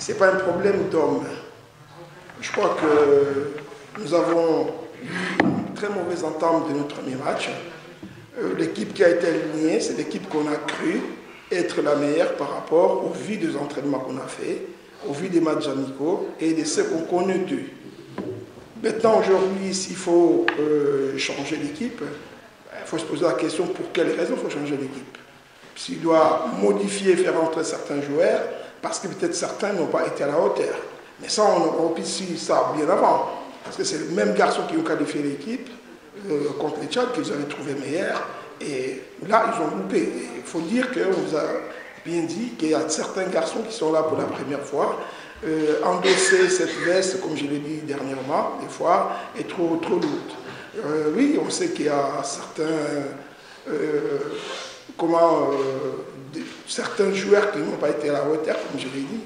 ce n'est pas un problème d'homme. Je crois que nous avons eu une très mauvaise entame de notre premier match. L'équipe qui a été alignée, c'est l'équipe qu'on a cru être la meilleure par rapport au vu des entraînements qu'on a fait, au vu des matchs amicaux et de ce qu'on connaît d'eux. Maintenant, aujourd'hui, s'il faut changer l'équipe, il faut se poser la question pour quelles raisons il faut changer l'équipe. S'il doit modifier, faire entrer certains joueurs, parce que peut-être certains n'ont pas été à la hauteur. Mais ça, on aurait pu suivre ça bien avant. Parce que c'est les mêmes garçons qui ont qualifié l'équipe contre les Tchad qu'ils avaient trouvé meilleurs. Et là, ils ont loupé. Il faut dire qu'on vous a bien dit qu'il y a certains garçons qui sont là pour la première fois. Endosser cette veste, comme je l'ai dit dernièrement, des fois, est trop lourde. Oui, on sait qu'il y a certains joueurs qui n'ont pas été à la hauteur, comme je l'ai dit.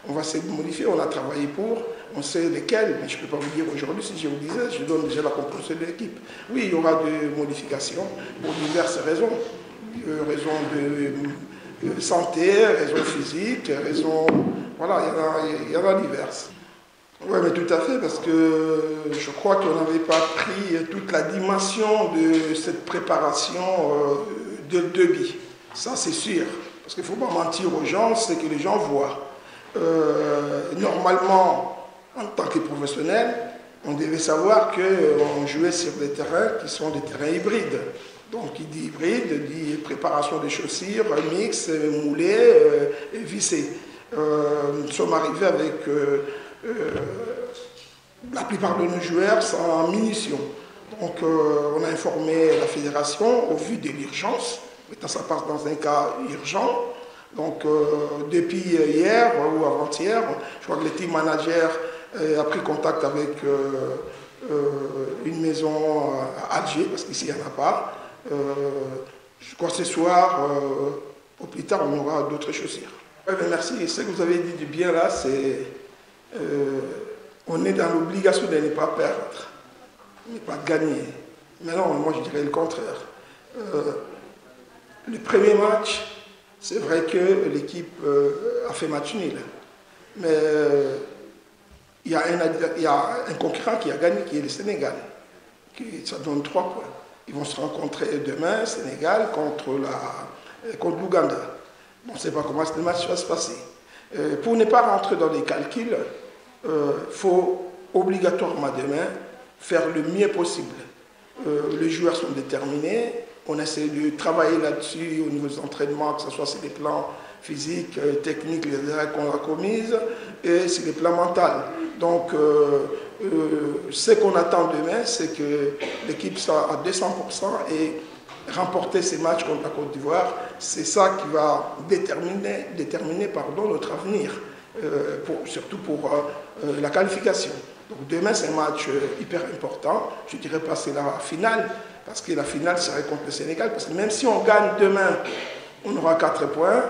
On va essayer de modifier, on a travaillé pour, on sait lesquels, mais je ne peux pas vous dire aujourd'hui, si je vous disais, je donne déjà la composition de l'équipe. Oui, il y aura des modifications pour diverses raisons. Raisons de santé, raisons physiques, raisons... Voilà, il y en a diverses. Oui, mais tout à fait, parce que je crois qu'on n'avait pas pris toute la dimension de cette préparation de débit. Ça, c'est sûr. Parce qu'il ne faut pas mentir aux gens, c'est que les gens voient. Normalement, en tant que professionnel, on devait savoir qu'on jouait sur des terrains qui sont des terrains hybrides. Donc, qui dit hybride, dit préparation des chaussures, mix, moulé et vissé. Nous sommes arrivés avec la plupart de nos joueurs sans munitions. Donc, on a informé la fédération au vu de l'urgence. Maintenant, ça passe dans un cas urgent. Donc, depuis hier ou avant-hier, je crois que le team manager a pris contact avec une maison à Alger, parce qu'ici, il n'y en a pas. Je crois que ce soir, au plus tard, on aura d'autres chaussures. Ouais, merci. Et ce que vous avez dit du bien là, c'est on est dans l'obligation de ne pas perdre, de ne pas gagner. Mais non, moi je dirais le contraire. Le premier match, c'est vrai que l'équipe a fait match nul. Mais il y a un concurrent qui a gagné, qui est le Sénégal. Ça donne 3 points. Ils vont se rencontrer demain, Sénégal, contre l'Ouganda. On ne sait pas comment ce match va se passer. Pour ne pas rentrer dans les calculs, il faut obligatoirement demain faire le mieux possible. Les joueurs sont déterminés. On essaie de travailler là-dessus au niveau des entraînements, que ce soit sur les plans physiques, techniques, les erreurs qu'on a commises, et sur les plans mentaux. Donc, ce qu'on attend demain, c'est que l'équipe soit à 200% et remporter ces matchs contre la Côte d'Ivoire. C'est ça qui va déterminer notre avenir, surtout pour la qualification. Donc demain, c'est un match hyper important. Je dirais pas c'est la finale, parce que la finale serait contre le Sénégal. Parce que même si on gagne demain, on aura 4 points.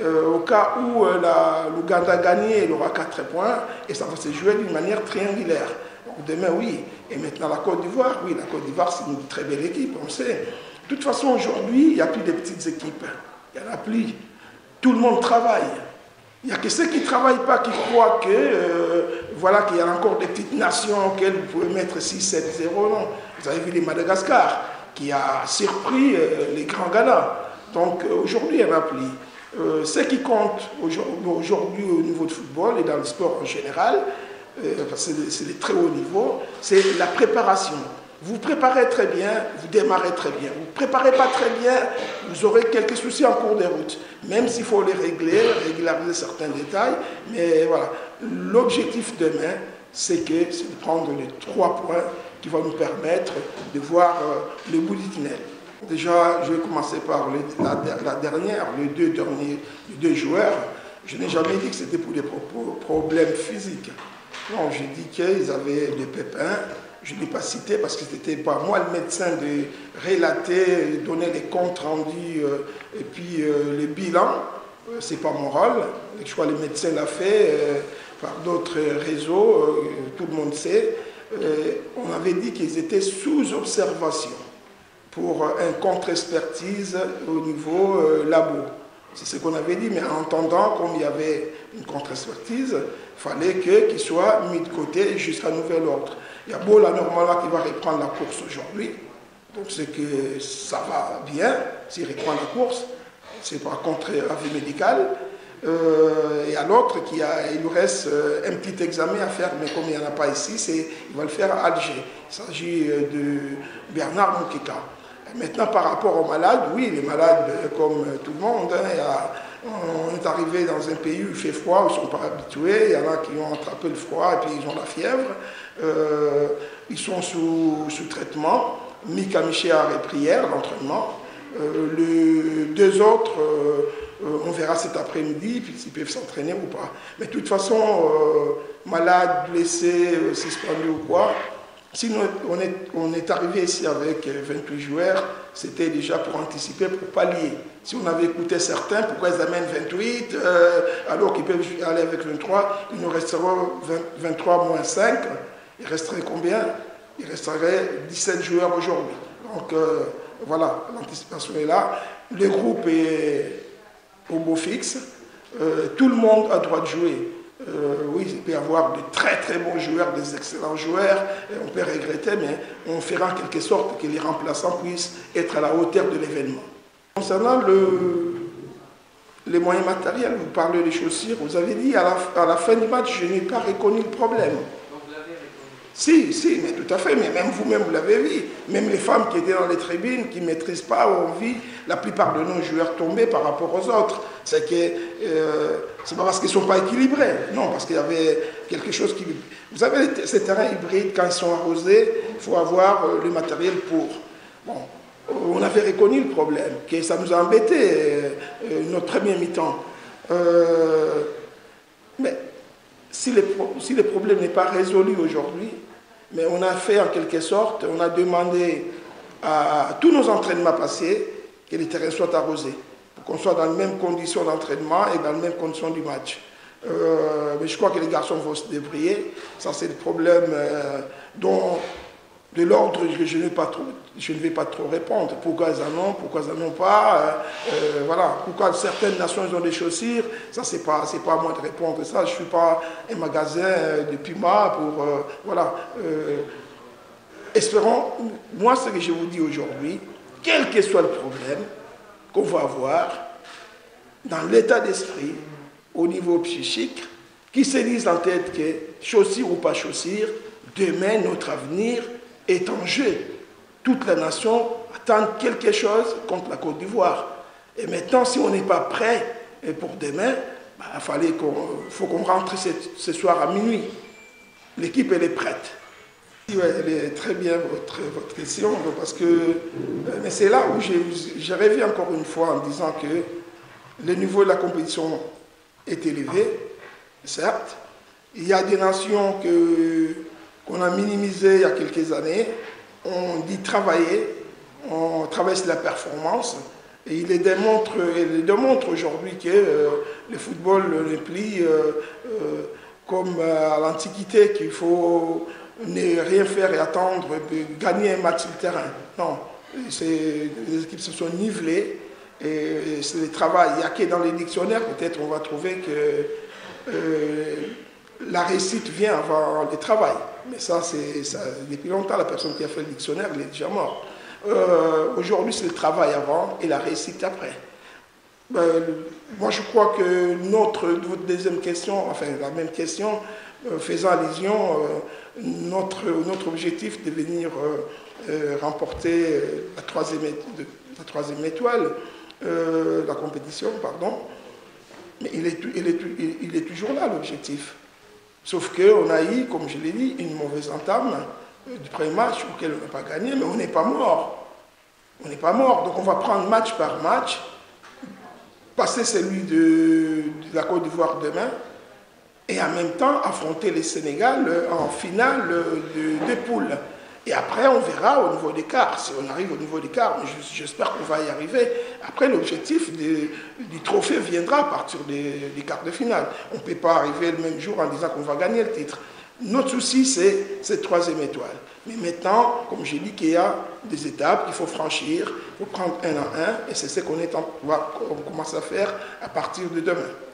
Au cas où l'Ouganda a gagné, il aura 4 points. Et ça va se jouer d'une manière triangulaire. Donc demain, oui. Et maintenant, la Côte d'Ivoire, oui, la Côte d'Ivoire, c'est une très belle équipe, on sait. De toute façon, aujourd'hui, il n'y a plus de petites équipes. Il n'y en a plus. Tout le monde travaille. Il n'y a que ceux qui ne travaillent pas qui croient voilà, qu'il y a encore des petites nations auxquelles vous pouvez mettre 6-7-0. Non. Vous avez vu les Madagascar, qui a surpris les grands Ghana. Donc aujourd'hui, il n'y en a plus. Ce qui compte aujourd'hui au niveau du football et dans le sport en général, c'est les très hauts niveaux, c'est la préparation. Vous préparez très bien, vous démarrez très bien. Vous ne préparez pas très bien, vous aurez quelques soucis en cours de route. Même s'il faut les régulariser certains détails. Mais voilà, l'objectif demain, c'est de prendre les 3 points qui vont nous permettre de voir le bout du tunnel. Déjà, je vais commencer par la dernière, les deux joueurs. Je n'ai jamais dit que c'était pour des problèmes physiques. Non, j'ai dit qu'ils avaient des pépins. Je ne l'ai pas cité parce que ce n'était pas moi le médecin de relater, donner les comptes rendus et puis les bilans. Ce n'est pas mon rôle. Je crois que le médecin l'a fait par d'autres réseaux, tout le monde sait. On avait dit qu'ils étaient sous observation pour un contre-expertise au niveau labo. C'est ce qu'on avait dit, mais en entendant, comme il y avait une contre-expertise, il fallait qu'il soit mis de côté jusqu'à nouvel ordre. Il y a Bola normalement qui va reprendre la course aujourd'hui, donc c'est que ça va bien, s'il reprend la course, c'est pas contre avis médical. Et à l'autre, il lui reste un petit examen à faire, mais comme il n'y en a pas ici, il va le faire à Alger. Il s'agit de Bernard Moukeka. Maintenant, par rapport aux malades, oui, les malades, comme tout le monde, on est arrivé dans un pays où il fait froid, où ils ne sont pas habitués, il y en a qui ont attrapé le froid et puis ils ont la fièvre. Ils sont sous traitement. Mika Miché a repris hier l'entraînement. Les deux autres, on verra cet après-midi, puis s'ils peuvent s'entraîner ou pas. Mais de toute façon, malades, blessés, suspendus ou quoi, si on est arrivé ici avec 28 joueurs, c'était déjà pour anticiper, pour pallier. Si on avait écouté certains, pourquoi ils amènent 28, alors qu'ils peuvent aller avec 23, il nous resterait 23 moins 5, il resterait combien? Il resterait 17 joueurs aujourd'hui. Donc voilà, l'anticipation est là. Le groupe est au beau fixe. Tout le monde a droit de jouer. Oui, il peut y avoir de très très bons joueurs, des excellents joueurs, on peut regretter, mais on fera en quelque sorte que les remplaçants puissent être à la hauteur de l'événement. Concernant les moyens matériels, vous parlez des chaussures, vous avez dit à la fin du match, je n'ai pas reconnu le problème. Si, mais tout à fait, mais même vous-même, vous l'avez vu. Même les femmes qui étaient dans les tribunes, qui ne maîtrisent pas, ont vu la plupart de nos joueurs tomber par rapport aux autres. C'est que c'est pas parce qu'ils ne sont pas équilibrés, non, parce qu'il y avait quelque chose qui... Vous savez, ces terrains hybrides, quand ils sont arrosés, il faut avoir le matériel pour. Bon, on avait reconnu le problème, que ça nous a embêté, notre premier mi-temps. Mais si le problème n'est pas résolu aujourd'hui, mais on a fait en quelque sorte, on a demandé à tous nos entraînements passés que les terrains soient arrosés, pour qu'on soit dans les mêmes conditions d'entraînement et dans les mêmes conditions du match. Mais je crois que les garçons vont se débrouiller. Ça, c'est le problème dont, de l'ordre que je ne vais pas trop répondre. Pourquoi ils en ont, pourquoi ils n'en ont pas. Voilà. Pourquoi certaines nations ont des chaussures. Ça, c'est pas à moi de répondre. Ça, je ne suis pas un magasin de Puma pour... voilà. Espérons, moi, ce que je vous dis aujourd'hui, quel que soit le problème qu'on va avoir, dans l'état d'esprit, au niveau psychique, qui se disent en tête que, chaussure ou pas chaussure, demain, notre avenir est en jeu. Toute la nation attend quelque chose contre la Côte d'Ivoire. Et maintenant, si on n'est pas prêt pour demain, bah, faut qu'on rentre ce soir à minuit. L'équipe, elle est prête. Elle est très bien, votre question, parce que mais c'est là où j'ai rêvé encore une fois en disant que le niveau de la compétition est élevé, certes. Il y a des nations qu'on a minimisées il y a quelques années. On dit travailler, on travaille sur la performance, et il démontre aujourd'hui que le football ne plie comme à l'Antiquité, qu'il faut ne rien faire et attendre de gagner un match sur le terrain. Non, les équipes se sont nivelées et c'est le travail. Il n'y a que dans les dictionnaires, peut-être on va trouver que la réussite vient avant le travail. Mais ça, depuis longtemps, la personne qui a fait le dictionnaire, elle est déjà morte. Aujourd'hui, c'est le travail avant et la réussite après. Moi, je crois que votre deuxième question, enfin la même question, faisant allusion, notre objectif de venir remporter la troisième étoile, la compétition, pardon, mais il est toujours là, l'objectif. Sauf qu'on a eu, comme je l'ai dit, une mauvaise entame du premier match auquel on n'a pas gagné, mais on n'est pas mort. On n'est pas mort, donc on va prendre match par match, passer celui de la Côte d'Ivoire demain, et en même temps affronter le Sénégal en finale des poules. Et après, on verra au niveau des quarts. Si on arrive au niveau des quarts, j'espère qu'on va y arriver. Après, l'objectif du trophée viendra à partir des quarts de finale. On ne peut pas arriver le même jour en disant qu'on va gagner le titre. Notre souci, c'est cette troisième étoile. Mais maintenant, comme j'ai dit, qu'il y a des étapes qu'il faut franchir, il faut prendre un à un, et c'est ce qu'on commence à faire à partir de demain.